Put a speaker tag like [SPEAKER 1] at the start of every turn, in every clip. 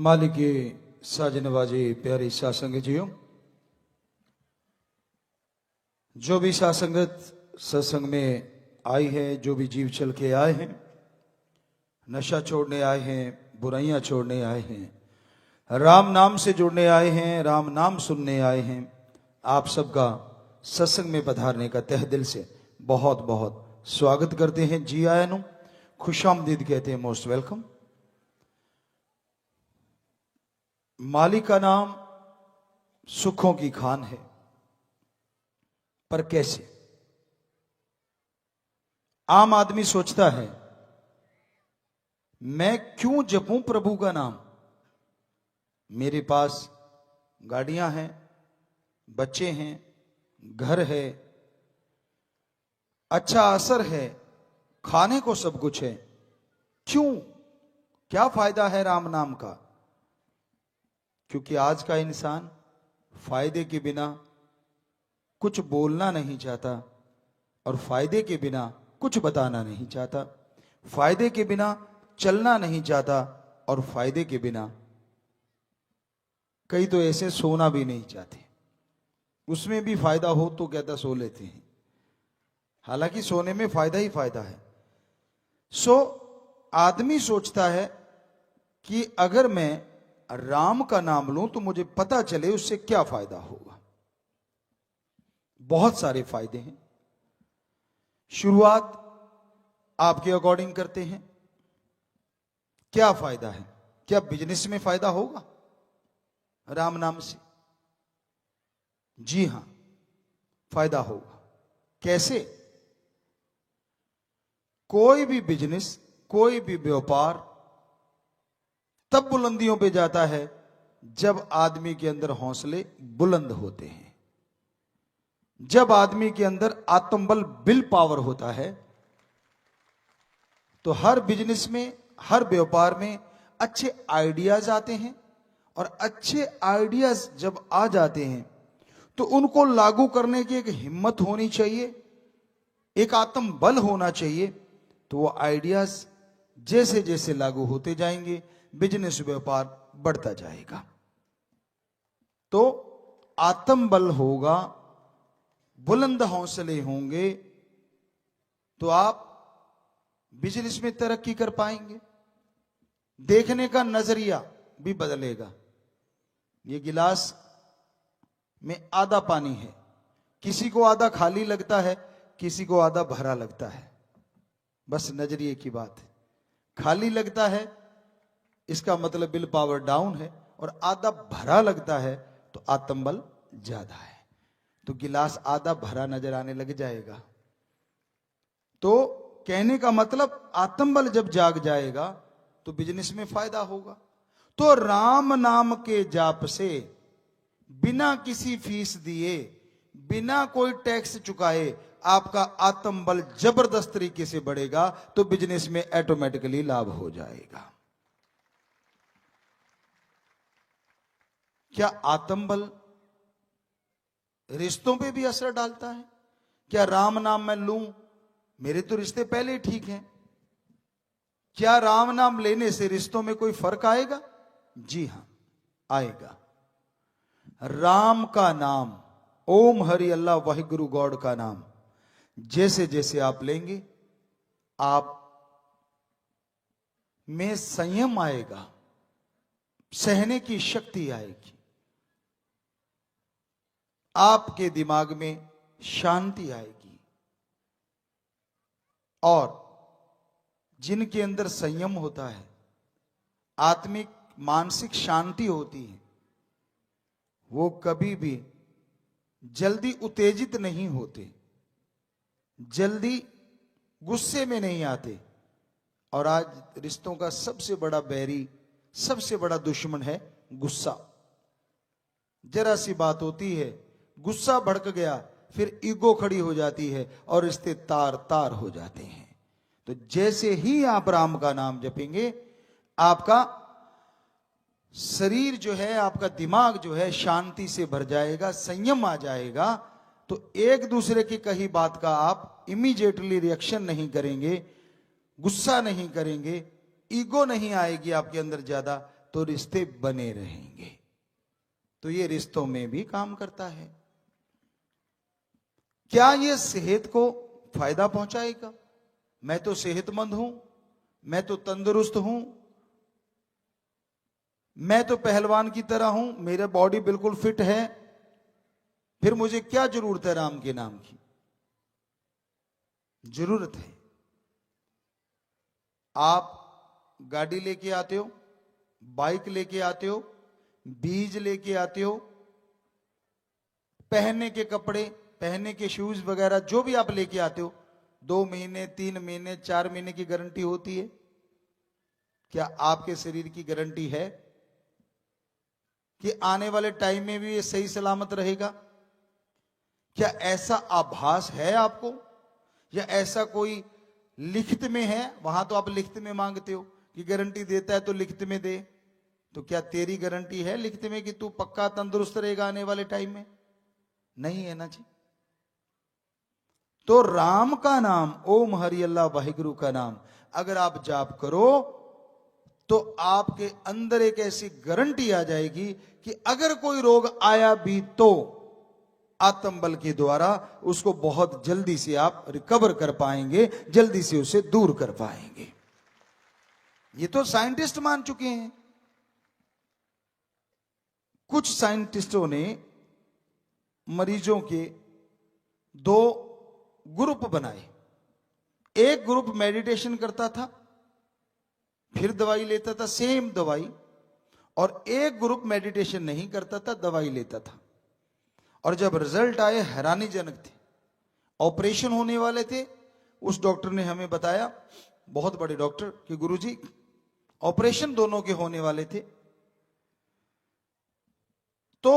[SPEAKER 1] मालिक के साजनवाजी प्यारी सासंग जियो, जो भी सासंगत सत्संग में आई है, जो भी जीव चल के आए हैं, नशा छोड़ने आए हैं, बुराइयां छोड़ने आए हैं, राम नाम से जुड़ने आए हैं, राम नाम सुनने आए हैं, आप सबका सत्संग में पधारने का तहे दिल से बहुत बहुत स्वागत करते हैं। जी आया नु खुशामदीद कहते हैं, मोस्ट वेलकम। मालिक का नाम सुखों की खान है, पर कैसे? आम आदमी सोचता है मैं क्यों जपूं प्रभु का नाम, मेरे पास गाड़ियां हैं, बच्चे हैं, घर है, अच्छा असर है, खाने को सब कुछ है, क्यों, क्या फायदा है राम नाम का? क्योंकि आज का इंसान फायदे के बिना कुछ बोलना नहीं चाहता और फायदे के बिना कुछ बताना नहीं चाहता, फायदे के बिना चलना नहीं चाहता और फायदे के बिना कई तो ऐसे सोना भी नहीं चाहते। उसमें भी फायदा हो तो कहता सो लेते हैं, हालांकि सोने में फायदा ही फायदा है। आदमी सोचता है कि अगर मैं राम का नाम लूं तो मुझे पता चले उससे क्या फायदा होगा। बहुत सारे फायदे हैं। शुरुआत आपके अकॉर्डिंग करते हैं। क्या फायदा है? क्या बिजनेस में फायदा होगा राम नाम से? जी हां, फायदा होगा। कैसे? कोई भी बिजनेस, कोई भी व्यापार तब बुलंदियों पे जाता है जब आदमी के अंदर हौसले बुलंद होते हैं, जब आदमी के अंदर आत्मबल, विल पावर होता है। तो हर बिजनेस में, हर व्यापार में अच्छे आइडियाज आते हैं, और अच्छे आइडियाज जब आ जाते हैं तो उनको लागू करने की एक हिम्मत होनी चाहिए, एक आत्मबल होना चाहिए। तो वो आइडियाज जैसे जैसे लागू होते जाएंगे, बिजनेस व्यापार बढ़ता जाएगा। तो आत्मबल होगा, बुलंद हौसले होंगे तो आप बिजनेस में तरक्की कर पाएंगे। देखने का नजरिया भी बदलेगा। ये गिलास में आधा पानी है, किसी को आधा खाली लगता है, किसी को आधा भरा लगता है, बस नजरिए की बात है। खाली लगता है इसका मतलब विल पावर डाउन है, और आधा भरा लगता है तो आत्मबल ज्यादा है। तो गिलास आधा भरा नजर आने लग जाएगा। तो कहने का मतलब आत्मबल जब जाग जाएगा तो बिजनेस में फायदा होगा। तो राम नाम के जाप से बिना किसी फीस दिए, बिना कोई टैक्स चुकाए आपका आत्मबल जबरदस्त तरीके से बढ़ेगा, तो बिजनेस में ऑटोमेटिकली लाभ हो जाएगा। क्या आत्मबल रिश्तों पे भी असर डालता है? क्या राम नाम मैं लूं, मेरे तो रिश्ते पहले ही ठीक हैं, क्या राम नाम लेने से रिश्तों में कोई फर्क आएगा? जी हां, आएगा। राम का नाम, ओम हरि अल्लाह वाहिगुरु गॉड का नाम जैसे जैसे आप लेंगे, आप में संयम आएगा, सहने की शक्ति आएगी, आपके दिमाग में शांति आएगी। और जिनके अंदर संयम होता है, आत्मिक मानसिक शांति होती है, वो कभी भी जल्दी उत्तेजित नहीं होते, जल्दी गुस्से में नहीं आते। और आज रिश्तों का सबसे बड़ा बैरी, सबसे बड़ा दुश्मन है गुस्सा। जरा सी बात होती है, गुस्सा भड़क गया, फिर ईगो खड़ी हो जाती है और रिश्ते तार तार हो जाते हैं। तो जैसे ही आप राम का नाम जपेंगे, आपका शरीर जो है, आपका दिमाग जो है शांति से भर जाएगा, संयम आ जाएगा। तो एक दूसरे की कही बात का आप इमीडिएटली रिएक्शन नहीं करेंगे, गुस्सा नहीं करेंगे, ईगो नहीं आएगी आपके अंदर ज्यादा, तो रिश्ते बने रहेंगे। तो ये रिश्तों में भी काम करता है। क्या ये सेहत को फायदा पहुंचाएगा? मैं तो सेहतमंद हूं, मैं तो तंदुरुस्त हूं, मैं तो पहलवान की तरह हूं, मेरा बॉडी बिल्कुल फिट है, फिर मुझे क्या जरूरत है राम के नाम की? जरूरत है। आप गाड़ी लेके आते हो, बाइक लेके आते हो, बीज लेके आते हो, पहनने के कपड़े, पहनने के शूज वगैरह जो भी आप लेके आते हो, 2 महीने, 3 महीने, 4 महीने की गारंटी होती है। क्या आपके शरीर की गारंटी है कि आने वाले टाइम में भी ये सही सलामत रहेगा? क्या ऐसा आभास है आपको, या ऐसा कोई लिखित में है? वहां तो आप लिखित में मांगते हो कि गारंटी देता है तो लिखित में दे। तो क्या तेरी गारंटी है लिखित में कि तू पक्का तंदुरुस्त रहेगा आने वाले टाइम में? नहीं है ना जी। तो राम का नाम, ओम हरि अल्लाह वाहिगुरु का नाम अगर आप जाप करो तो आपके अंदर एक ऐसी गारंटी आ जाएगी कि अगर कोई रोग आया भी तो आत्म बल के द्वारा उसको बहुत जल्दी से आप रिकवर कर पाएंगे, जल्दी से उसे दूर कर पाएंगे। ये तो साइंटिस्ट मान चुके हैं। कुछ साइंटिस्टों ने मरीजों के 2 ग्रुप बनाए। एक ग्रुप मेडिटेशन करता था, फिर दवाई लेता था, सेम दवाई, और एक ग्रुप मेडिटेशन नहीं करता था, दवाई लेता था। और जब रिजल्ट आए हैरानीजनक थे। ऑपरेशन होने वाले थे, उस डॉक्टर ने हमें बताया, बहुत बड़े डॉक्टर, कि गुरुजी ऑपरेशन दोनों के होने वाले थे, तो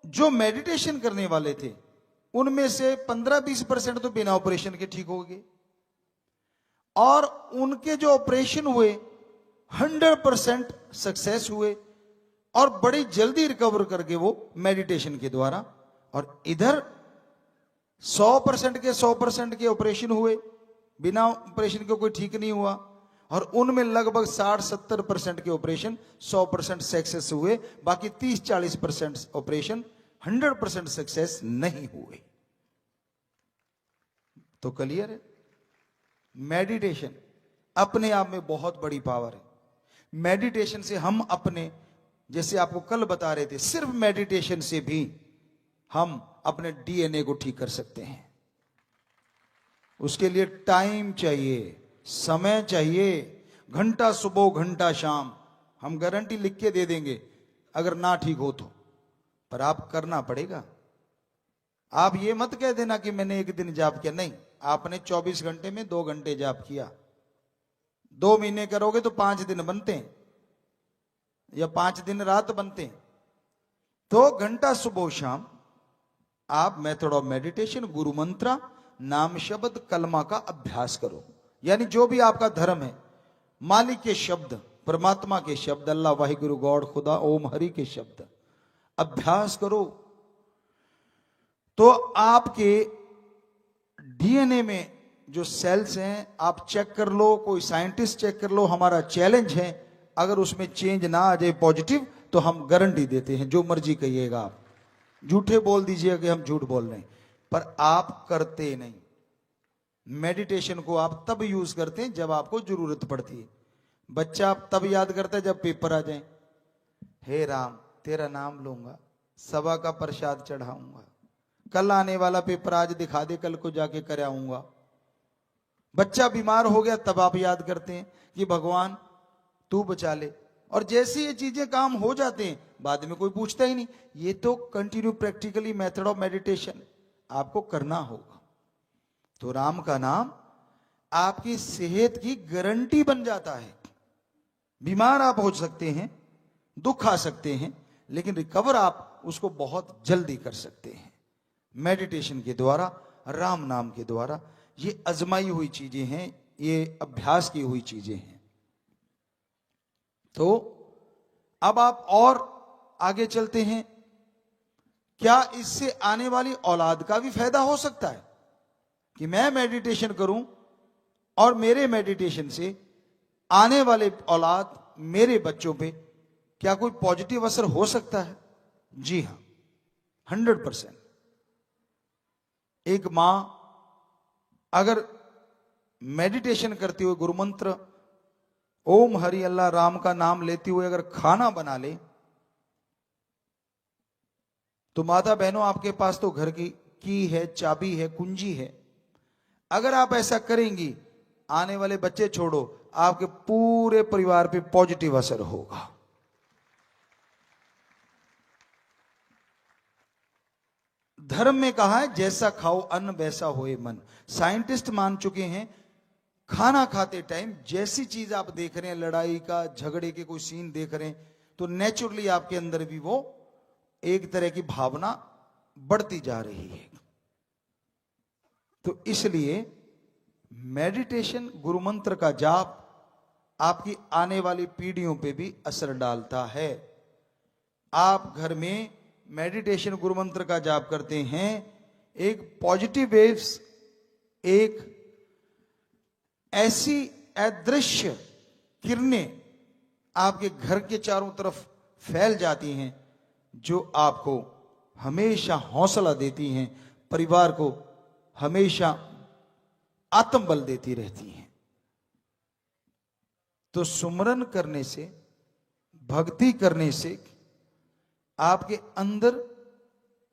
[SPEAKER 1] जो मेडिटेशन करने वाले थे उनमें से 15-20% तो बिना ऑपरेशन के ठीक हो गए, और उनके जो ऑपरेशन हुए 100% सक्सेस हुए और बड़ी जल्दी रिकवर करके वो मेडिटेशन के द्वारा। और इधर 100% के ऑपरेशन हुए, बिना ऑपरेशन के कोई ठीक नहीं हुआ, और उनमें लगभग 60-70% के ऑपरेशन 100% सक्सेस हुए, बाकी 30-40% ऑपरेशन 100% सक्सेस नहीं हुए। तो क्लियर है, मेडिटेशन अपने आप में बहुत बड़ी पावर है। मेडिटेशन से हम अपने, जैसे आपको कल बता रहे थे, सिर्फ मेडिटेशन से भी हम अपने डीएनए को ठीक कर सकते हैं। उसके लिए टाइम चाहिए, समय चाहिए, घंटा सुबह घंटा शाम। हम गारंटी लिख के दे देंगे अगर ना ठीक हो तो, पर आप करना पड़ेगा। आप ये मत कह देना कि मैंने एक दिन जाप किया, नहीं, आपने 24 घंटे में 2 घंटे जाप किया। 2 महीने करोगे तो 5 दिन बनते हैं, या 5 दिन रात बनते हैं। तो घंटा सुबह शाम आप मेथड ऑफ मेडिटेशन, गुरु मंत्र, नाम शब्द, कलमा का अभ्यास करो। यानी जो भी आपका धर्म है, मालिक के शब्द, परमात्मा के शब्द, अल्लाह, वाहिगुरु, गॉड, खुदा, ओम हरि के शब्द अभ्यास करो, तो आपके डीएनए में जो सेल्स हैं आप चेक कर लो, कोई साइंटिस्ट चेक कर लो। हमारा चैलेंज है, अगर उसमें चेंज ना आ जाए पॉजिटिव, तो हम गारंटी देते हैं, जो मर्जी कहिएगा आप, झूठे बोल दीजिएगा कि हम झूठ बोल रहे हैं, पर आप करते नहीं। मेडिटेशन को आप तब यूज करते हैं जब आपको जरूरत पड़ती है। बच्चा तब याद करता है जब पेपर आ जाए, हे राम तेरा नाम लूंगा, सभा का प्रसाद चढ़ाऊंगा, कल आने वाला पेपर आज दिखा दे, कल को जाके कर आऊंगा। बच्चा बीमार हो गया तब आप याद करते हैं कि भगवान तू बचा ले। और जैसे ये चीजें काम हो जाते हैं, बाद में कोई पूछता ही नहीं। ये तो continue practically method of meditation आपको करना होगा। तो राम का नाम आपकी सेहत की गारंटी बन जाता है। बीमार आप हो सकते हैं, दुख आ सकते हैं, लेकिन रिकवर आप उसको बहुत जल्दी कर सकते हैं मेडिटेशन के द्वारा, राम नाम के द्वारा। ये आजमाई हुई चीजें हैं, ये अभ्यास की हुई चीजें हैं। तो अब आप और आगे चलते हैं। क्या इससे आने वाली औलाद का भी फायदा हो सकता है कि मैं मेडिटेशन करूं और मेरे मेडिटेशन से आने वाले औलाद, मेरे बच्चों पे क्या कोई पॉजिटिव असर हो सकता है? जी हां, 100%। एक मां अगर मेडिटेशन करते हुए गुरुमंत्र ओम हरि अल्लाह राम का नाम लेते हुए अगर खाना बना ले, तो माता बहनों आपके पास तो घर की है, चाबी है, कुंजी है। अगर आप ऐसा करेंगी, आने वाले बच्चे छोड़ो, आपके पूरे परिवार पे पॉजिटिव असर होगा। धर्म में कहा है जैसा खाओ अन्न वैसा होए मन। साइंटिस्ट मान चुके हैं खाना खाते टाइम जैसी चीज आप देख रहे हैं, लड़ाई का, झगड़े के कोई सीन देख रहे हैं, तो नेचुरली आपके अंदर भी वो एक तरह की भावना बढ़ती जा रही है। तो इसलिए मेडिटेशन, गुरुमंत्र का जाप आपकी आने वाली पीढ़ियों पे भी असर डालता है। आप घर में मेडिटेशन, गुरुमंत्र का जाप करते हैं, एक पॉजिटिव वेव्स, एक ऐसी अदृश्य किरणें आपके घर के चारों तरफ फैल जाती हैं जो आपको हमेशा हौसला देती हैं, परिवार को हमेशा आत्मबल देती रहती हैं। तो सुमरन करने से, भक्ति करने से आपके अंदर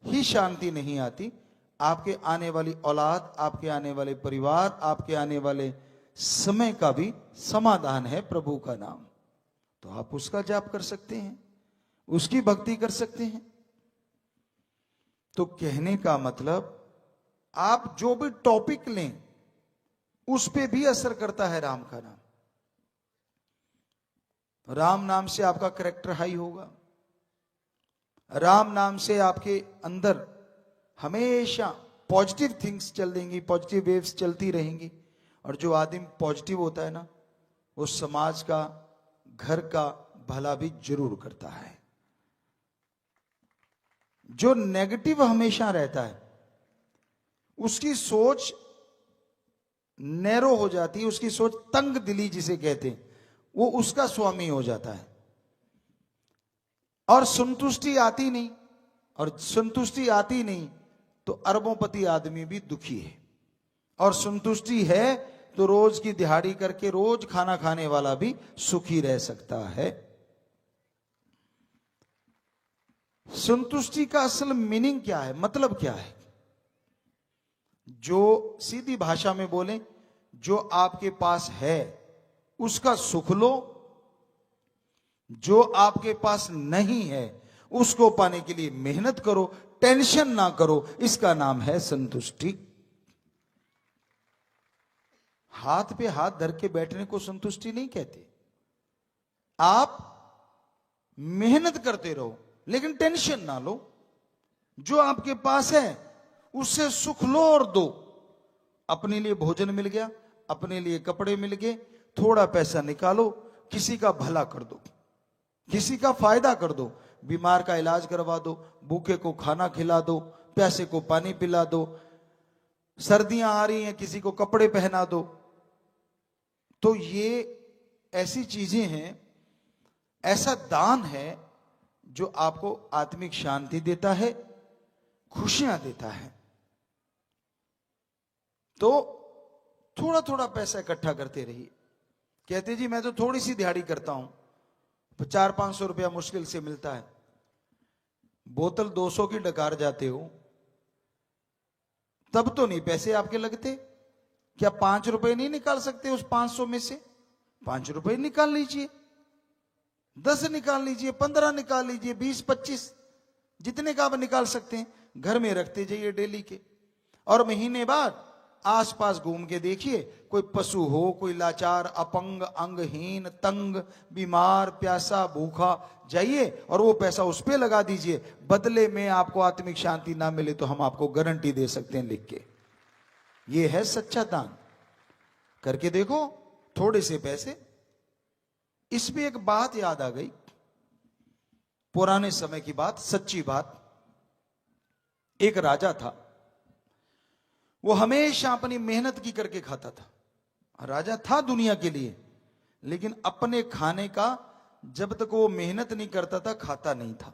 [SPEAKER 1] ही शांति नहीं आती, आपके आने वाली औलाद, आपके आने वाले परिवार, आपके आने वाले समय का भी समाधान है प्रभु का नाम। तो आप उसका जाप कर सकते हैं, उसकी भक्ति कर सकते हैं। तो कहने का मतलब, आप जो भी टॉपिक लें उस पे भी असर करता है राम का नाम। राम नाम से आपका कैरेक्टर हाई होगा, राम नाम से आपके अंदर हमेशा पॉजिटिव थिंग्स चल देंगी, पॉजिटिव वेव्स चलती रहेंगी। और जो आदमी पॉजिटिव होता है ना, वो समाज का, घर का भला भी जरूर करता है। जो नेगेटिव हमेशा रहता है उसकी सोच नैरो हो जाती है, उसकी सोच तंग दिली जिसे कहते हैं, वो उसका स्वामी हो जाता है और संतुष्टि आती नहीं। और संतुष्टि आती नहीं तो अरबोंपति आदमी भी दुखी है, और संतुष्टि है तो रोज की दिहाड़ी करके रोज खाना खाने वाला भी सुखी रह सकता है। संतुष्टि का असल मीनिंग क्या है, मतलब क्या है? जो सीधी भाषा में बोले, जो आपके पास है उसका सुख लो, जो आपके पास नहीं है उसको पाने के लिए मेहनत करो, टेंशन ना करो, इसका नाम है संतुष्टि। हाथ पे हाथ धर के बैठने को संतुष्टि नहीं कहते। आप मेहनत करते रहो लेकिन टेंशन ना लो, जो आपके पास है उससे सुख लो और दो। अपने लिए भोजन मिल गया, अपने लिए कपड़े मिल गए, थोड़ा पैसा निकालो, किसी का भला कर दो, किसी का फायदा कर दो, बीमार का इलाज करवा दो, भूखे को खाना खिला दो, प्यासे को पानी पिला दो, सर्दियां आ रही हैं किसी को कपड़े पहना दो। तो ये ऐसी चीजें हैं, ऐसा दान है जो आपको आत्मिक शांति देता है, खुशियां देता है। तो थोड़ा थोड़ा पैसा इकट्ठा करते रहिए। कहते जी मैं तो थोड़ी सी दिहाड़ी करता हूं, 400-500 रुपया मुश्किल से मिलता है, बोतल 200 की डकार जाते हो, तब तो नहीं पैसे आपके लगते। क्या 5 रुपए नहीं निकाल सकते उस 500 में से? 5 रुपए निकाल लीजिए, 10 निकाल लीजिए, 15 निकाल लीजिए, 20-25, जितने का आप निकाल सकते हैं घर में रखते जाइए डेली के। और महीने बाद आसपास घूम के देखिए, कोई पशु हो, कोई लाचार, अपंग, अंगहीन, तंग, बीमार, प्यासा, भूखा, जाइए और वो पैसा उस पे लगा दीजिए। बदले में आपको आत्मिक शांति ना मिले तो हम आपको गारंटी दे सकते हैं लिख के। ये है सच्चा दान। करके देखो, थोड़े से पैसे। इसमें एक बात याद आ गई, पुराने समय की बात, सच्ची बात। एक राजा था, वो हमेशा अपनी मेहनत की करके खाता था। राजा था दुनिया के लिए, लेकिन अपने खाने का जब तक वो मेहनत नहीं करता था खाता नहीं था।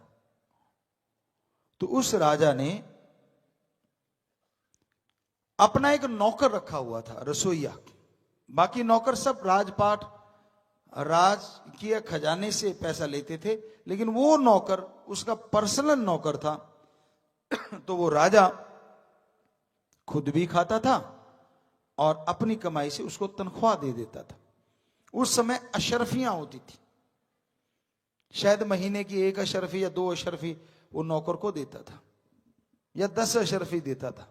[SPEAKER 1] तो उस राजा ने अपना एक नौकर रखा हुआ था, रसोईया। बाकी नौकर सब राजपाट राज के खजाने से पैसा लेते थे, लेकिन वो नौकर उसका पर्सनल नौकर था। तो वो राजा खुद भी खाता था और अपनी कमाई से उसको तनख्वाह दे देता था। उस समय अशरफियां होती थी, शायद महीने की 1 अशरफी या 2 अशरफी वो नौकर को देता था, या 10 अशरफी देता था।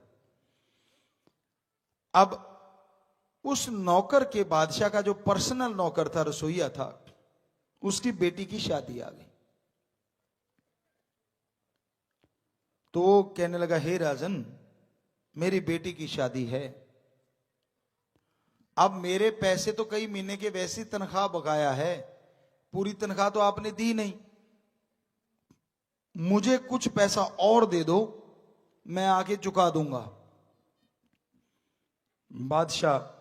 [SPEAKER 1] अब उस नौकर के बादशाह का जो पर्सनल नौकर था, रसोईया था, उसकी बेटी की शादी आ गई। तो वो कहने लगा, हे राजन, मेरी बेटी की शादी है। अब मेरे पैसे तो कई महीने के वैसी तनख्वाह बकाया है, पूरी तनख्वाह तो आपने दी नहीं, मुझे कुछ पैसा और दे दो, मैं आके चुका दूंगा। बादशाह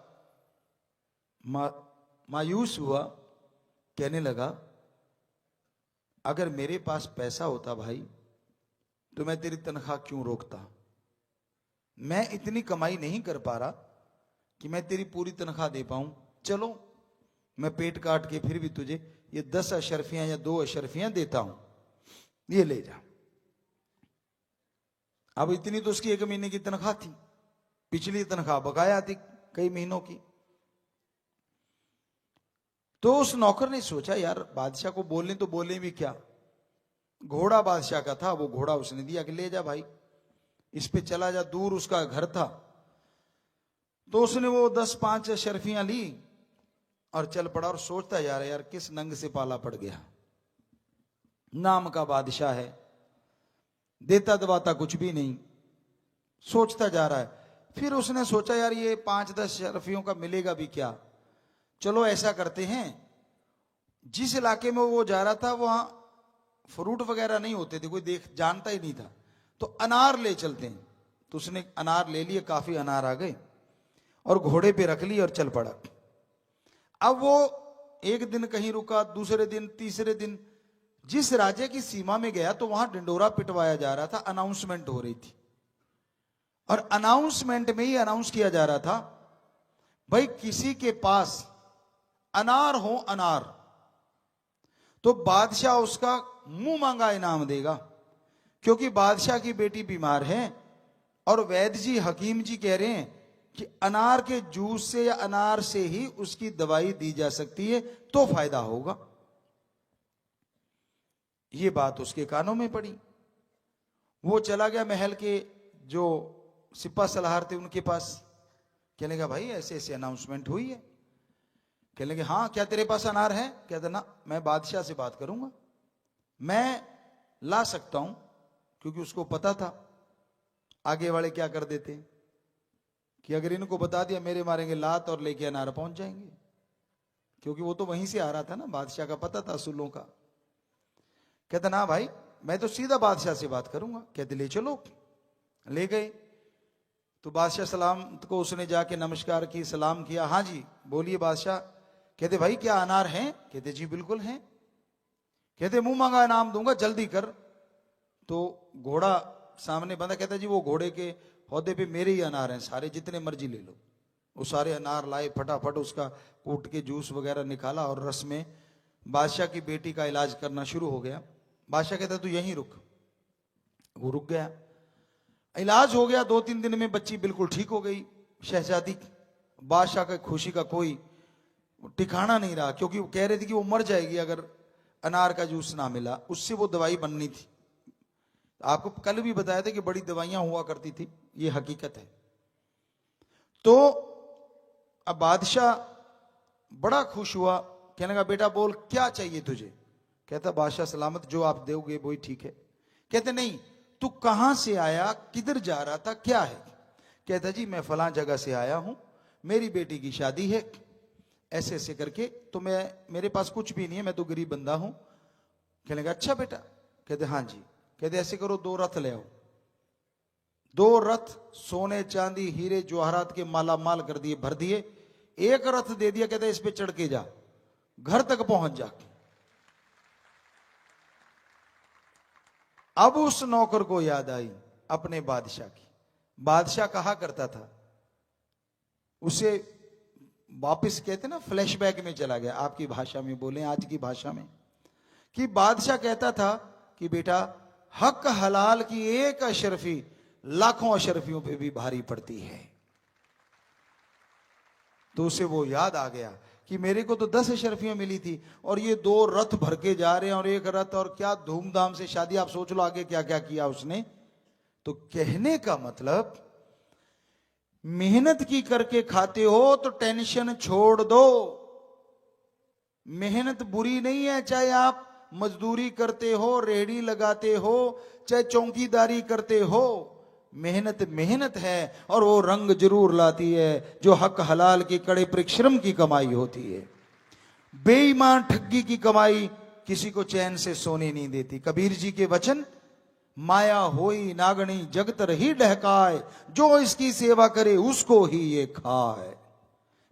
[SPEAKER 1] मायूस हुआ, कहने लगा, अगर मेरे पास पैसा होता भाई तो मैं तेरी तनख्वाह क्यों रोकता। मैं इतनी कमाई नहीं कर पा रहा कि मैं तेरी पूरी तनख्वाह दे पाऊं। चलो मैं पेट काट के फिर भी तुझे ये 10 अशरफियां या 2 अशरफियां देता हूं, ये ले जा। अब इतनी तो उसकी 1 महीने की तनख्वाह थी, पिछली तनख्वाह बकाया थी कई महीनों की। तो उस नौकर ने सोचा, यार बादशाह को बोलने तो बोले भी क्या। घोड़ा बादशाह का था, वो घोड़ा उसने दिया कि ले जा भाई, इस पे चला जा। दूर उसका घर था। तो उसने वो 10-5 अशरफियां ली और चल पड़ा, और सोचता जा रहा है, यार किस नंग से पाला पड़ गया। नाम का बादशाह है, देता दबाता कुछ भी नहीं, सोचता जा रहा है। फिर उसने सोचा, यार ये 5-10 अशरफियों का मिलेगा भी क्या। चलो ऐसा करते हैं, जिस इलाके में वो जा रहा था वहां फ्रूट वगैरह नहीं होते थे, कोई जानता ही नहीं था, तो अनार ले चलते हैं। तो उसने अनार ले लिए, काफी अनार आ गए और घोड़े पे रख ली और चल पड़ा। अब वो एक दिन कहीं रुका, दूसरे दिन, तीसरे दिन, जिस राज्य की सीमा में गया तो वहां डिंडोरा पिटवाया जा रहा था, अनाउंसमेंट हो रही थी। और अनाउंसमेंट में ही अनाउंस किया जा रहा था, भाई किसी के पास अनार हो अनार, तो बादशाह उसका मुंह मांगा इनाम देगा। क्योंकि बादशाह की बेटी बीमार है और वैद्य जी, हकीम जी कह रहे हैं कि अनार के जूस से या अनार से ही उसकी दवाई दी जा सकती है, तो फायदा होगा। ये बात उसके कानों में पड़ी। वो चला गया महल के जो सिपा सलाहर थे उनके पास, कहने लगा, भाई ऐसे ऐसे अनाउंसमेंट हुई है। कहने लगे, हाँ क्या तेरे पास अनार है। कहता, ना मैं बादशाह से बात करूंगा, मैं ला सकता हूं। क्योंकि उसको पता था आगे वाले क्या कर देते कि अगर इनको बता दिया मेरे मारेंगे लात और लेके अनार पहुंच जाएंगे। क्योंकि वो तो वहीं से आ रहा था ना, बादशाह का पता था असूलों का। कहता, ना भाई मैं तो सीधा बादशाह से बात करूंगा। कहते, ले चलो। ले गए तो बादशाह सलाम को उसने जाके नमस्कार की, सलाम किया। हाँ जी बोलिए बादशाह। कहते, भाई क्या अनार हैं। कहते, जी बिल्कुल हैं। कहते, मुंह मांगा इनाम दूंगा, जल्दी कर। तो घोड़ा सामने बंधा, कहता, जी वो घोड़े के हौदे पे मेरे ही अनार हैं सारे, जितने मर्जी ले लो। वो सारे अनार लाए, फटाफट उसका कूट के जूस वगैरह निकाला और रस में बादशाह की बेटी का इलाज करना शुरू हो गया। बादशाह कहता, तू यहीं रुक। वो रुक गया, इलाज हो गया। 2-3 दिन में बच्ची बिल्कुल ठीक हो गई, शहजादी। बादशाह का खुशी का कोई ठिकाना नहीं रहा, क्योंकि वो कह रहे थे कि वो मर जाएगी अगर अनार का जूस ना मिला। उससे वो दवाई बननी थी। आपको कल भी बताया था कि बड़ी दवाइयां हुआ करती थी, ये हकीकत है। तो अब बादशाह बड़ा खुश हुआ, कहने लगा, बेटा बोल क्या चाहिए तुझे। कहता, बादशाह सलामत, जो आप दोगे वही ठीक है। कहते, नहीं तू कहां से आया, किधर जा रहा था, क्या है। कहता, जी मैं फलां जगह से आया हूं, मेरी बेटी की शादी है, ऐसे ऐसे करके, तो मेरे पास कुछ भी नहीं है, मैं तो गरीब बंदा हूं। कहने लगा, अच्छा बेटा। कहते, हाँ जी। कहते, ऐसे करो 2 रथ ले आओ। 2 रथ सोने चांदी हीरे जवाहरात के माला माल कर दिए, भर दिए। 1 रथ दे दिया, कहते इस पे चढ़ के जा, घर तक पहुंच जा। अब उस नौकर को याद आई अपने बादशाह की। बादशाह कहा करता था, उसे वापस कहते ना फ्लैशबैक में चला गया, आपकी भाषा में बोले, आज की भाषा में, कि बादशाह कहता था कि बेटा हक हलाल की एक अशरफी लाखों अशरफियों पे भी भारी पड़ती है। तो उसे वो याद आ गया कि मेरे को तो 10 अशरफियां मिली थी और ये 2 रथ भर के जा रहे हैं और एक रथ, और क्या धूमधाम से शादी। आप सोच लो आगे क्या क्या किया उसने। तो कहने का मतलब, मेहनत की करके खाते हो तो टेंशन छोड़ दो। मेहनत बुरी नहीं है, चाहे आप मजदूरी करते हो, रेहड़ी लगाते हो, चाहे चौकीदारी करते हो। मेहनत मेहनत है और वो रंग जरूर लाती है जो हक हलाल की कड़े परिश्रम की कमाई होती है। बेईमान ठगी की कमाई किसी को चैन से सोने नहीं देती। कबीर जी के वचन, माया होई नागणी जगत रही डहकाए, जो इसकी सेवा करे उसको ही ये खाए।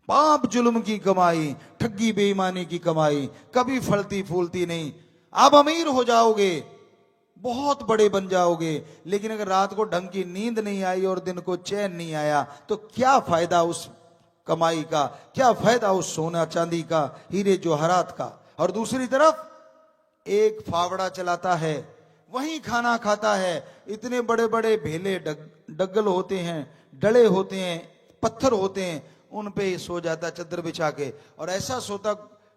[SPEAKER 1] पाप जुल्म की कमाई, ठगी बेईमानी की कमाई कभी फलती फूलती नहीं। आप अमीर हो जाओगे, बहुत बड़े बन जाओगे, लेकिन अगर रात को ढंग की नींद नहीं आई और दिन को चैन नहीं आया तो क्या फायदा उस कमाई का, क्या फायदा उस सोना चांदी का, हीरे जवाहरात का। और दूसरी तरफ एक फावड़ा चलाता है, वहीं खाना खाता है। इतने बड़े बड़े भेले डग्गल होते हैं, डले होते हैं, पत्थर होते हैं, उन पे सो जाता चद्दर बिछा के, और ऐसा सोता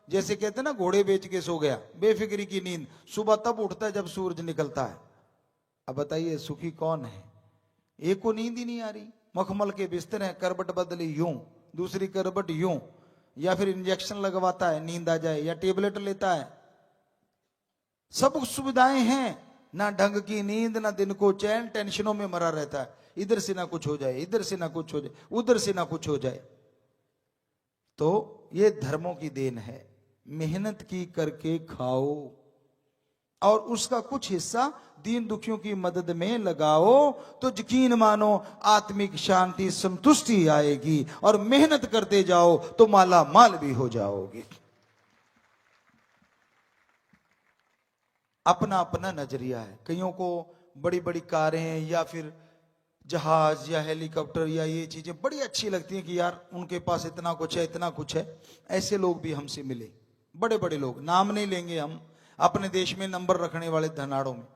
[SPEAKER 1] जैसे कहते हैं ना घोड़े बेच के सो गया, बेफिक्री की नींद। सुबह तब उठता है जब सूरज निकलता है। अब बताइए सुखी कौन है? एक को नींद ही नहीं आ रही, मखमल के बिस्तर हैं, करबट बदली यूं, दूसरी करबट यूं, या फिर इंजेक्शन लगवाता है नींद आ जाए, या टेबलेट लेता है। सब सुविधाएं हैं, ना ढंग की नींद, ना दिन को चैन, टेंशनों में मरा रहता है। इधर से ना कुछ हो जाए, इधर से ना कुछ हो जाए, उधर से ना कुछ हो जाए। तो ये धर्मों की देन है, मेहनत की करके खाओ और उसका कुछ हिस्सा दीन दुखियों की मदद में लगाओ, तो यकीन मानो आत्मिक शांति संतुष्टि आएगी, और मेहनत करते जाओ तो माला माल भी हो जाओगे। अपना अपना नजरिया है। कईयों को बड़ी बड़ी कारें या फिर जहाज या हेलीकॉप्टर या ये चीजें बड़ी अच्छी लगती हैं कि यार उनके पास इतना कुछ है, इतना कुछ है। ऐसे लोग भी हमसे मिले, बड़े बड़े लोग, नाम नहीं लेंगे हम, अपने देश में नंबर रखने वाले धनाड़ों में।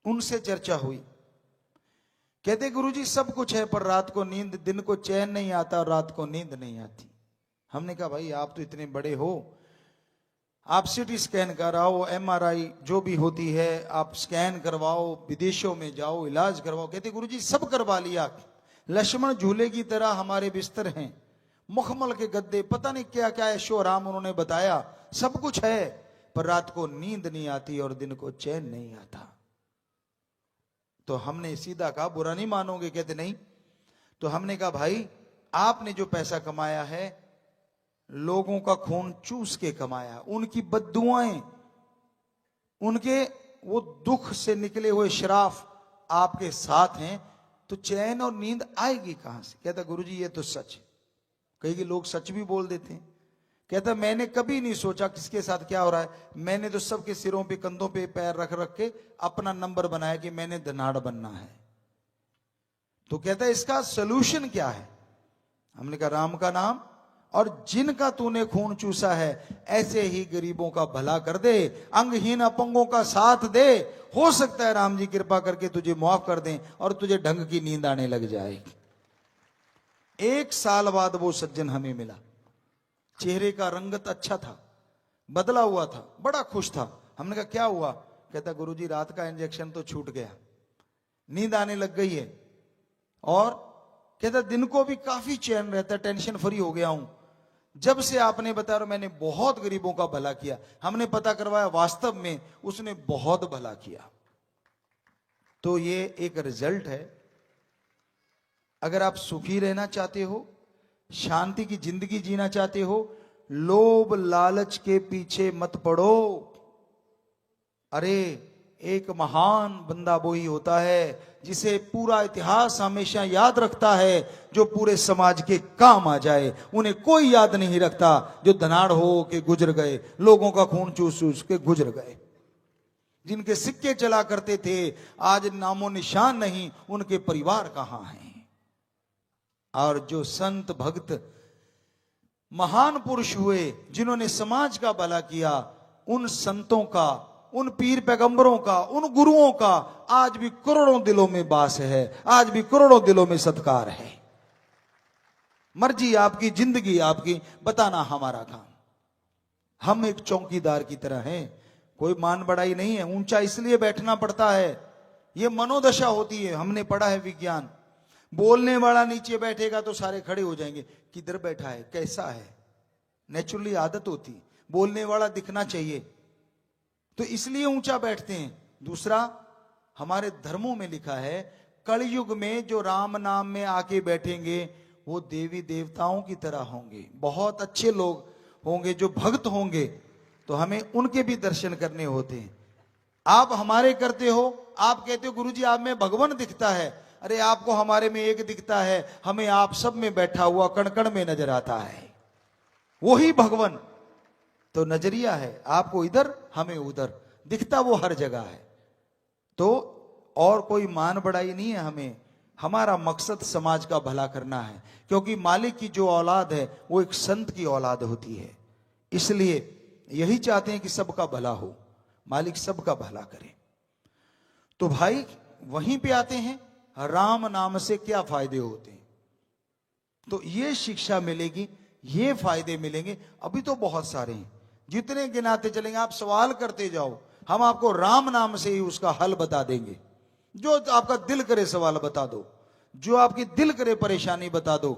[SPEAKER 1] उनसे चर्चा हुई, कहते गुरुजी सब कुछ है पर रात को नींद, दिन को चैन नहीं आता और रात को नींद नहीं आती। हमने कहा भाई आप तो इतने बड़े हो, आप सीटी स्कैन कराओ, MRI जो भी होती है आप स्कैन करवाओ, विदेशों में जाओ इलाज करवाओ। कहते गुरुजी सब करवा लिया, लक्ष्मण झूले की तरह हमारे बिस्तर हैं, मखमल के गद्दे, पता नहीं क्या क्या ऐशो आराम उन्होंने बताया, सब कुछ है, पर रात को नींद नहीं आती और दिन को चैन नहीं आता। तो हमने सीधा कहा बुरा नहीं मानोगे? कहते नहीं। तो हमने कहा भाई आपने जो पैसा कमाया है लोगों का खून चूस के कमाया, उनकी बद्दुआएं, उनके वो दुख से निकले हुए श्राप आपके साथ हैं, तो चैन और नींद आएगी कहां से? कहता गुरुजी ये तो सच है। कई लोग सच भी बोल देते हैं। कहता मैंने कभी नहीं सोचा किसके साथ क्या हो रहा है, मैंने तो सबके सिरों पे कंधों पे पैर रख रख के अपना नंबर बनाया कि मैंने धनाड़ बनना है। तो कहता इसका सोल्यूशन क्या है? हमने कहा राम का नाम, और जिनका तूने खून चूसा है ऐसे ही गरीबों का भला कर दे, अंगहीन अपंगों का साथ दे, हो सकता है राम जी कृपा करके तुझे माफ कर दें और तुझे ढंग की नींद आने लग जाएगी। 1 साल बाद वो सज्जन हमें मिला, चेहरे का रंगत अच्छा था, बदला हुआ था, बड़ा खुश था। हमने कहा क्या हुआ? कहता गुरुजी रात का इंजेक्शन तो छूट गया, नींद आने लग गई है, और कहता दिन को भी काफी चैन रहता है, टेंशन फ्री हो गया हूं। जब से आपने बताया मैंने बहुत गरीबों का भला किया। हमने पता करवाया वास्तव में उसने बहुत भला किया। तो ये एक रिजल्ट है। अगर आप सुखी रहना चाहते हो, शांति की जिंदगी जीना चाहते हो, लोभ लालच के पीछे मत पड़ो। अरे एक महान बंदा वो ही होता है जिसे पूरा इतिहास हमेशा याद रखता है, जो पूरे समाज के काम आ जाए। उन्हें कोई याद नहीं रखता जो धनाड़ हो के गुजर गए, लोगों का खून चूस चूस के गुजर गए। जिनके सिक्के चला करते थे, आज नामो निशान नहीं, उनके परिवार कहां हैं। और जो संत भक्त महान पुरुष हुए, जिन्होंने समाज का भला किया, उन संतों का, उन पीर पैगंबरों का, उन गुरुओं का आज भी करोड़ों दिलों में वास है, आज भी करोड़ों दिलों में सत्कार है। मर्जी आपकी, जिंदगी आपकी, बताना हमारा काम। हम एक चौकीदार की तरह हैं, कोई मान बढ़ाई नहीं है। ऊंचा इसलिए बैठना पड़ता है, यह मनोदशा होती है। हमने पढ़ा है विज्ञान, बोलने वाला नीचे बैठेगा तो सारे खड़े हो जाएंगे, किधर बैठा है, कैसा है, नेचुरली आदत होती, बोलने वाला दिखना चाहिए, तो इसलिए ऊंचा बैठते हैं। दूसरा, हमारे धर्मों में लिखा है, कलयुग में जो राम नाम में आके बैठेंगे वो देवी देवताओं की तरह होंगे, बहुत अच्छे लोग होंगे, जो भक्त होंगे, तो हमें उनके भी दर्शन करने होते हैं। आप हमारे करते हो, आप कहते हो गुरुजी आप में भगवान दिखता है, अरे आपको हमारे में एक दिखता है, हमें आप सब में बैठा हुआ कण कण में नजर आता है, वही भगवान। तो नजरिया है, आपको इधर हमें उधर, दिखता वो हर जगह है। तो और कोई मान बढ़ाई नहीं है हमें, हमारा मकसद समाज का भला करना है, क्योंकि मालिक की जो औलाद है वो एक संत की औलाद होती है। इसलिए यही चाहते हैं कि सबका भला हो, मालिक सबका भला करे। तो भाई वहीं पे आते हैं, राम नाम से क्या फायदे होते हैं, तो ये शिक्षा मिलेगी, ये फायदे मिलेंगे। अभी तो बहुत सारे हैं, जितने गिनाते चलेंगे, आप सवाल करते जाओ, हम आपको राम नाम से ही उसका हल बता देंगे। जो आपका दिल करे सवाल बता दो, जो आपकी दिल करे परेशानी बता दो।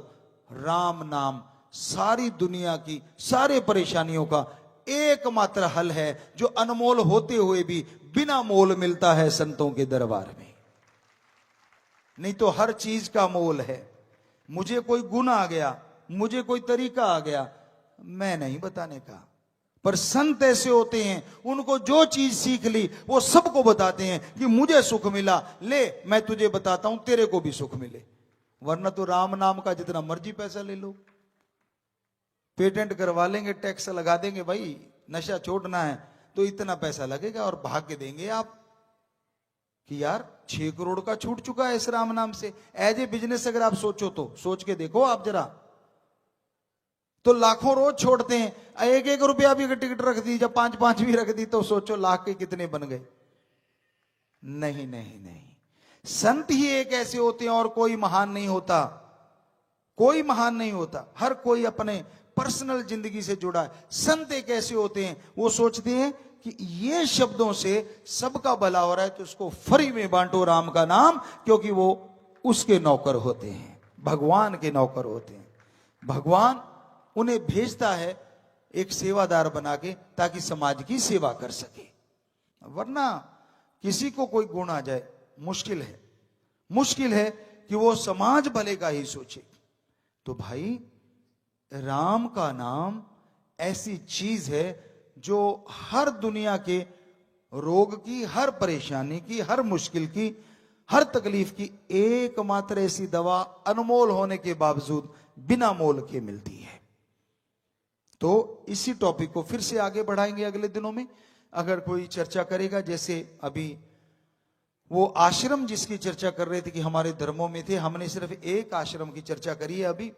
[SPEAKER 1] राम नाम सारी दुनिया की सारे परेशानियों का एकमात्र हल है, जो अनमोल होते हुए भी बिना मोल मिलता है संतों के दरबार में। नहीं तो हर चीज का मोल है। मुझे कोई गुण आ गया, मुझे कोई तरीका आ गया, मैं नहीं बताने का, पर संत ऐसे होते हैं, उनको जो चीज सीख ली वो सबको बताते हैं कि मुझे सुख मिला, ले मैं तुझे बताता हूं तेरे को भी सुख मिले। वरना तो राम नाम का जितना मर्जी पैसा ले लो, पेटेंट करवा लेंगे, टैक्स लगा देंगे, भाई नशा छोड़ना है तो इतना पैसा लगेगा, और भाग के देंगे आप कि यार 6 करोड़ का छूट चुका है इस राम नाम से। एज ए बिजनेस अगर आप सोचो तो सोच के देखो आप जरा, तो लाखों रोज छोड़ते हैं, 1-1 रुपया भी टिकट रख दी, जब 5-5 भी रख दी तो सोचो लाख के कितने बन गए। नहीं नहीं नहीं, संत ही एक ऐसे होते हैं, और कोई महान नहीं होता, कोई महान नहीं होता, हर कोई अपने पर्सनल जिंदगी से जुड़ा है। संत एक ऐसे होते हैं, वो सोचते हैं कि ये शब्दों से सबका भला हो रहा है, तो उसको फ्री में बांटो राम का नाम, क्योंकि वो उसके नौकर होते हैं, भगवान के नौकर होते हैं। भगवान उन्हें भेजता है एक सेवादार बना के, ताकि समाज की सेवा कर सके। वरना किसी को कोई गुण आ जाए, मुश्किल है, मुश्किल है कि वो समाज भले का ही सोचे। तो भाई राम का नाम ऐसी चीज है जो हर दुनिया के रोग की, हर परेशानी की, हर मुश्किल की, हर तकलीफ की एकमात्र ऐसी दवा, अनमोल होने के बावजूद बिना मोल के मिलती है। तो इसी टॉपिक को फिर से आगे बढ़ाएंगे अगले दिनों में। अगर कोई चर्चा करेगा, जैसे अभी वो आश्रम जिसकी चर्चा कर रहे थे कि हमारे धर्मों में थे, हमने सिर्फ एक आश्रम की चर्चा करी है अभी,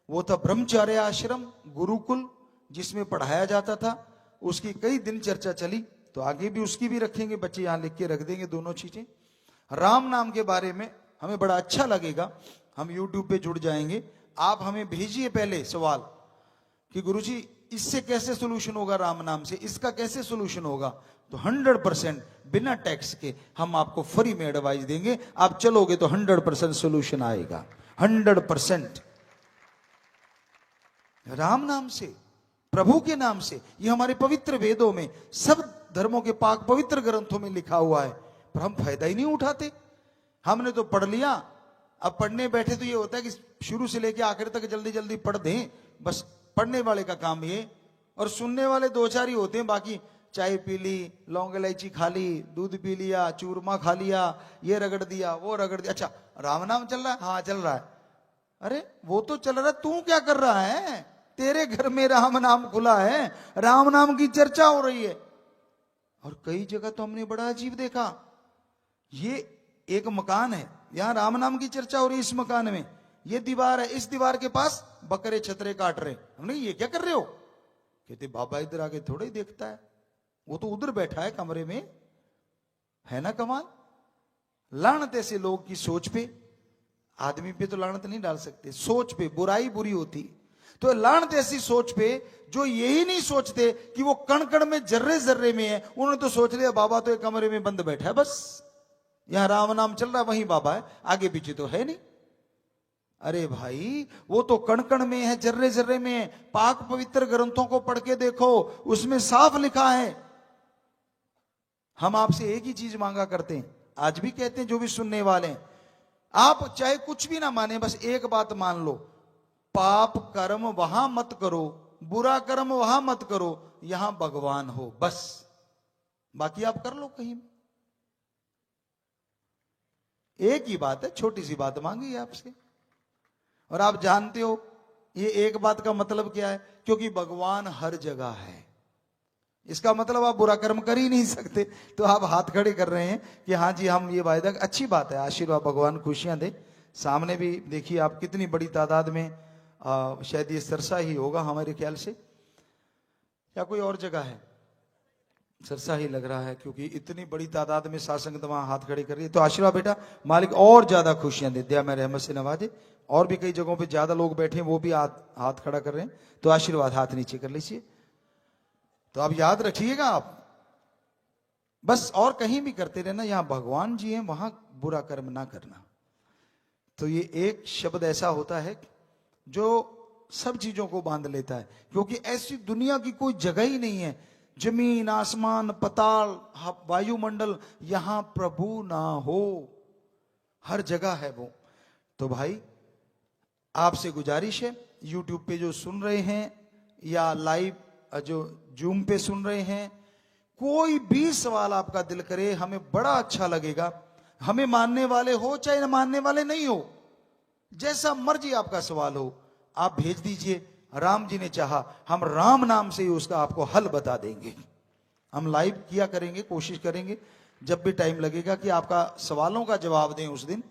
[SPEAKER 1] वो था ब्रह्मचार्य आश्रम, गुरुकुल, जिसमें पढ़ाया जाता था। उसकी कई दिन चर्चा चली, तो आगे भी उसकी भी रखेंगे, बच्चे यहां लिख के रख देंगे दोनों चीजें। राम नाम के बारे में हमें बड़ा अच्छा लगेगा, हम यूट्यूब पे जुड़ जाएंगे। आप हमें भेजिए पहले सवाल कि गुरुजी इससे कैसे सोल्यूशन होगा, राम नाम से इसका कैसे सोल्यूशन होगा, तो 100% बिना टैक्स के हम आपको फ्री में एडवाइस देंगे। आप चलोगे तो 100% सोल्यूशन आएगा, 100%। राम नाम से, प्रभु के नाम से, ये हमारे पवित्र वेदों में, सब धर्मों के पाक पवित्र ग्रंथों में लिखा हुआ है, पर हम फायदा ही नहीं उठाते। हमने तो पढ़ लिया, अब पढ़ने बैठे तो ये होता है कि शुरू से लेकर आखिर तक जल्दी जल्दी पढ़ दें, बस पढ़ने वाले का काम ये, और सुनने वाले 2-4 ही होते हैं। बाकी चाय पी ली, लौंग इलायची खा ली, दूध पी लिया, चूरमा खा लिया, ये रगड़ दिया, वो रगड़ दिया, अच्छा राम नाम चल रहा है, हाँ चल रहा है, अरे वो तो चल रहा है, तू क्या कर रहा है? तेरे घर में राम नाम खुला है, राम नाम की चर्चा हो रही है, और कई जगह तो हमने बड़ा अजीब देखा, ये एक मकान है, यहां राम नाम की चर्चा हो रही है, इस मकान में ये दीवार है, इस दीवार के पास बकरे छतरे काट रहे। हमने ये क्या कर रहे हो? कहते बाबा इधर आके थोड़ा ही देखता है, वो तो उधर बैठा है कमरे में, है ना कमाल। लानत ऐसे लोग की सोच पे, आदमी पे तो लानत नहीं डाल सकते, सोच पे बुराई बुरी होती। तो लानत ऐसी सोच पे जो यही नहीं सोचते कि वो कण कण में जर्रे जर्रे में है, उन्होंने तो सोच लिया बाबा तो एक कमरे में बंद बैठा है, बस यहां राम नाम चल रहा है, वहीं बाबा है, आगे पीछे तो है नहीं। अरे भाई वो तो कण कण में है, जर्रे जर्रे में है। पाक पवित्र ग्रंथों को पढ़ के देखो, उसमें साफ लिखा है। हम आपसे एक ही चीज मांगा करते हैं, आज भी कहते हैं जो भी सुनने वाले हैं, आप चाहे कुछ भी ना माने, बस एक बात मान लो, पाप कर्म वहां मत करो, बुरा कर्म वहां मत करो, यहां भगवान हो, बस बाकी आप कर लो कहीं। एक ही बात है, छोटी सी बात मांगी है आपसे, और आप जानते हो ये एक बात का मतलब क्या है, क्योंकि भगवान हर जगह है। इसका मतलब आप बुरा कर्म कर ही नहीं सकते, तो आप हाथ खड़े कर रहे हैं कि हाँ जी हम ये वायदा, अच्छी बात है, आशीर्वाद, भगवान खुशियां दे। सामने भी देखिए आप कितनी बड़ी तादाद में, शायद ये सरसा ही होगा हमारे ख्याल से, या कोई और जगह है, सरसा ही लग रहा है, क्योंकि इतनी बड़ी तादाद में सासंगत वहां हाथ खड़े कर रही है। तो आशीर्वाद बेटा, मालिक और ज्यादा खुशियां दे, दया में रहमत से नवाजे। और भी कई जगहों पे ज्यादा लोग बैठे हैं, वो भी हाथ खड़ा कर रहे हैं, तो आशीर्वाद हाथ नीचे कर लीजिए। तो आप याद रखिएगा, आप बस और कहीं भी करते रहना, यहां भगवान जी हैं, वहां बुरा कर्म ना करना। तो ये एक शब्द ऐसा होता है जो सब चीजों को बांध लेता है, क्योंकि ऐसी दुनिया की कोई जगह ही नहीं है, जमीन आसमान पताल वायुमंडल, यहां प्रभु ना हो, हर जगह है वो। तो भाई आपसे गुजारिश है, यूट्यूब पे जो सुन रहे हैं या लाइव जो जूम पे सुन रहे हैं, कोई भी सवाल आपका दिल करे, हमें बड़ा अच्छा लगेगा। हमें मानने वाले हो चाहे न मानने वाले नहीं हो, जैसा मर्जी आपका सवाल हो, आप भेज दीजिए। राम जी ने चाहा, हम राम नाम से ही उसका आपको हल बता देंगे। हम लाइव किया करेंगे, कोशिश करेंगे जब भी टाइम लगेगा कि आपका सवालों का जवाब दें उस दिन।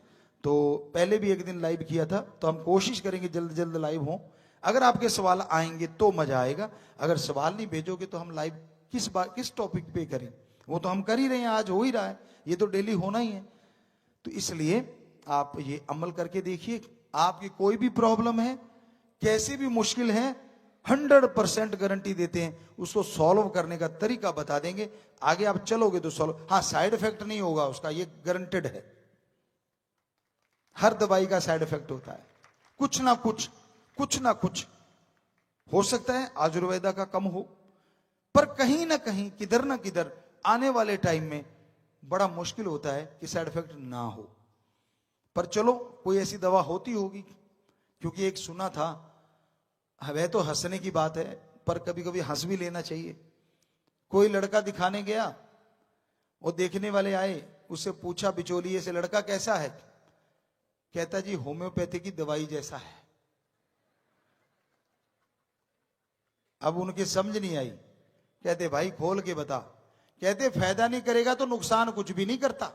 [SPEAKER 1] तो पहले भी एक दिन लाइव किया था, तो हम कोशिश करेंगे जल्द जल्द लाइव हो। अगर आपके सवाल आएंगे तो मजा आएगा, अगर सवाल नहीं भेजोगे तो हम लाइव किस टॉपिक पे करें? वो तो हम कर ही रहे हैं, आज हो ही रहा है, ये तो डेली होना ही है। तो इसलिए आप ये अमल करके देखिए, आपकी कोई भी प्रॉब्लम है, कैसी भी मुश्किल है, 100% गारंटी देते हैं, उसको सॉल्व करने का तरीका बता देंगे। आगे आप चलोगे तो सॉल्व, हाँ साइड इफेक्ट नहीं होगा उसका, ये गारंटेड है। हर दवाई का साइड इफेक्ट होता है, कुछ ना कुछ हो सकता है आयुर्वेदा का कम हो, पर कहीं ना कहीं किधर ना किधर आने वाले टाइम में बड़ा मुश्किल होता है कि साइड इफेक्ट ना हो। पर चलो कोई ऐसी दवा होती होगी, क्योंकि एक सुना था, वह तो हंसने की बात है, पर कभी कभी हंस भी लेना चाहिए। कोई लड़का दिखाने गया, वो देखने वाले आए, उससे पूछा बिचौलिए से, लड़का कैसा है? कहता जी होम्योपैथी की दवाई जैसा है। अब उनकी समझ नहीं आई, कहते भाई खोल के बता। कहते फायदा नहीं करेगा तो नुकसान कुछ भी नहीं करता,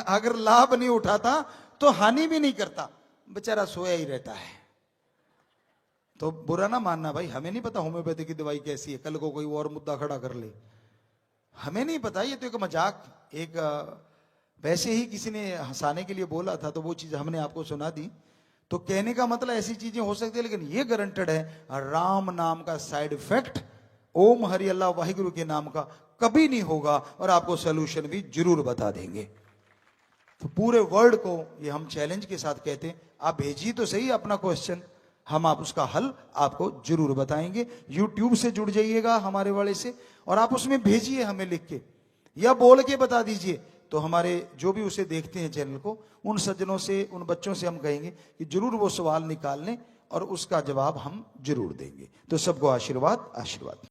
[SPEAKER 1] अगर लाभ नहीं उठाता तो हानि भी नहीं करता, बेचारा सोया ही रहता है। तो बुरा ना मानना भाई, हमें नहीं पता होम्योपैथी की दवाई कैसी है, कल को कोई और मुद्दा खड़ा कर ले, हमें नहीं पता, ये तो एक मजाक, एक वैसे ही किसी ने हंसाने के लिए बोला था, तो वो चीज हमने आपको सुना दी। तो कहने का मतलब ऐसी चीजें हो सकती है, लेकिन ये गारंटेड है, राम नाम का साइड इफेक्ट ओम हरि अल्लाह वाहिगुरु के नाम का कभी नहीं होगा, और आपको सोल्यूशन भी जरूर बता देंगे। तो पूरे वर्ल्ड को ये हम चैलेंज के साथ कहते हैं, आप भेजिए तो सही अपना क्वेश्चन, हम आप उसका हल आपको जरूर बताएंगे। यूट्यूब से जुड़ जाइएगा हमारे वाले से, और आप उसमें भेजिए हमें लिख के या बोल के बता दीजिए, तो हमारे जो भी उसे देखते हैं चैनल को, उन सज्जनों से, उन बच्चों से हम कहेंगे कि जरूर वो सवाल निकाल लें और उसका जवाब हम जरूर देंगे। तो सबको आशीर्वाद आशीर्वाद।